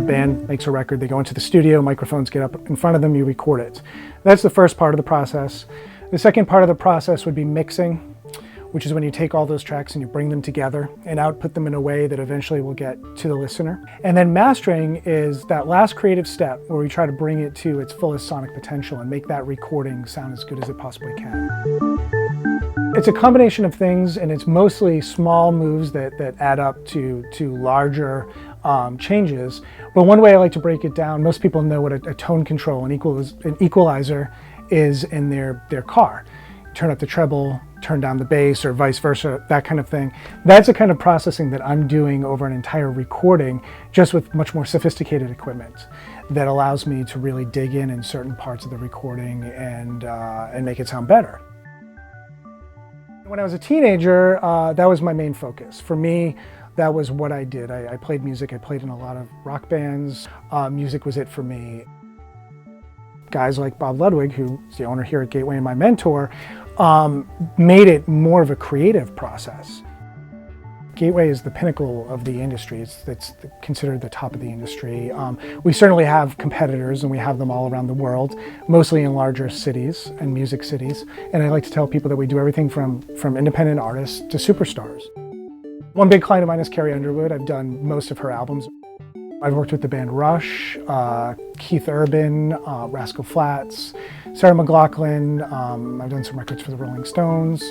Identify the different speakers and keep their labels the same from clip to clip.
Speaker 1: band makes a record, they go into the studio, microphones get up in front of them, you record it. That's the first part of the process. The second part of the process would be mixing, which is when you take all those tracks and you bring them together and output them in a way that eventually will get to the listener. And then mastering is that last creative step where we try to bring it to its fullest sonic potential and make that recording sound as good as it possibly can. It's a combination of things, and it's mostly small moves that add up to larger changes. But one way I like to break it down, most people know what a tone control, an equalizer is in their car. Turn up the treble, turn down the bass, or vice versa, that kind of thing. That's the kind of processing that I'm doing over an entire recording, just with much more sophisticated equipment that allows me to really dig in certain parts of the recording and make it sound better. When I was a teenager, that was my main focus. For me, that was what I did. I played music, I played in a lot of rock bands. Music was it for me. Guys like Bob Ludwig, who's the owner here at Gateway and my mentor, made it more of a creative process. Gateway is the pinnacle of the industry. It's considered the top of the industry. We certainly have competitors, and we have them all around the world, mostly in larger cities and music cities. And I like to tell people that we do everything from independent artists to superstars. One big client of mine is Carrie Underwood. I've done most of her albums. I've worked with the band Rush, Keith Urban, Rascal Flatts, Sarah McLachlan. I've done some records for the Rolling Stones.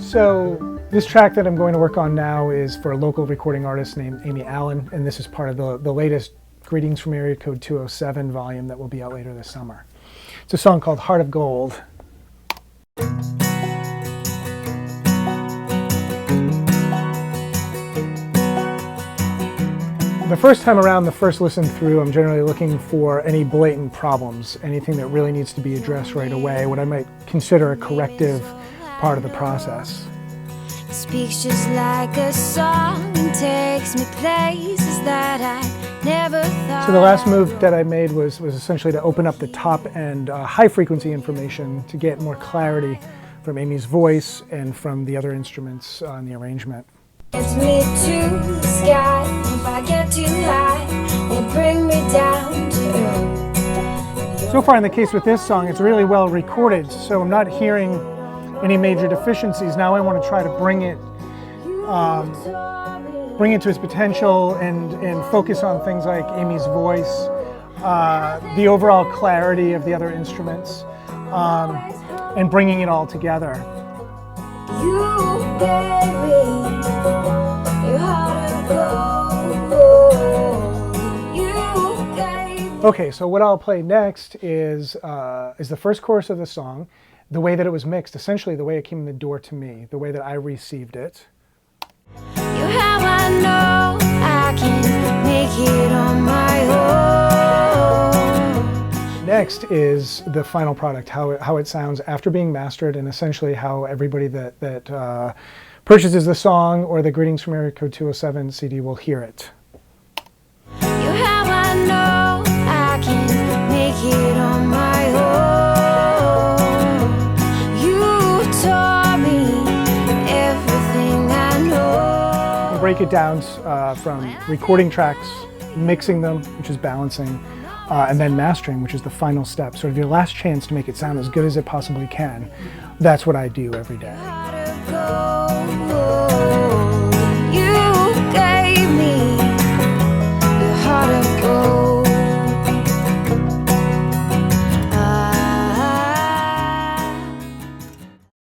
Speaker 1: So this track that I'm going to work on now is for a local recording artist named Ayan, and this is part of the latest Greetings from Area Code 207 volume that will be out later this summer. It's a song called Heart of Gold. The first time around, the first listen through, I'm generally looking for any blatant problems, anything that really needs to be addressed right away, what I might consider a corrective part of the process.
Speaker 2: It speaks just like a song and takes me places that I never thought.
Speaker 1: So the last move that I made was essentially to open up the top and high frequency information to get more clarity from Amy's voice and from the other instruments in the arrangement.
Speaker 2: Gets me to the sky. If I get too high, they bring me down to earth.
Speaker 1: So far in the case with this song, it's really well recorded, so I'm not hearing any major deficiencies. Now I want to try to bring it to its potential and focus on things like Amy's voice, the overall clarity of the other instruments, and bringing it all together.
Speaker 2: You gave me your heart of gold. You gave me.
Speaker 1: Okay, so what I'll play next is the first chorus of the song, the way that it was mixed, essentially the way it came in the door to me, the way that I received it.
Speaker 2: You're how I know I can make it on my own.
Speaker 1: Next is the final product, how it sounds after being mastered, and essentially how everybody that purchases the song or the Greetings from Area Code 207 CD will hear it.
Speaker 2: You're how I know I can make it on my own. You taught me everything I know.
Speaker 1: We'll break it down from recording tracks, mixing them, which is balancing, and then mastering, which is the final step. Sort of your last chance to make it sound as good as it possibly can. That's what I do every day.
Speaker 2: Heart of gold.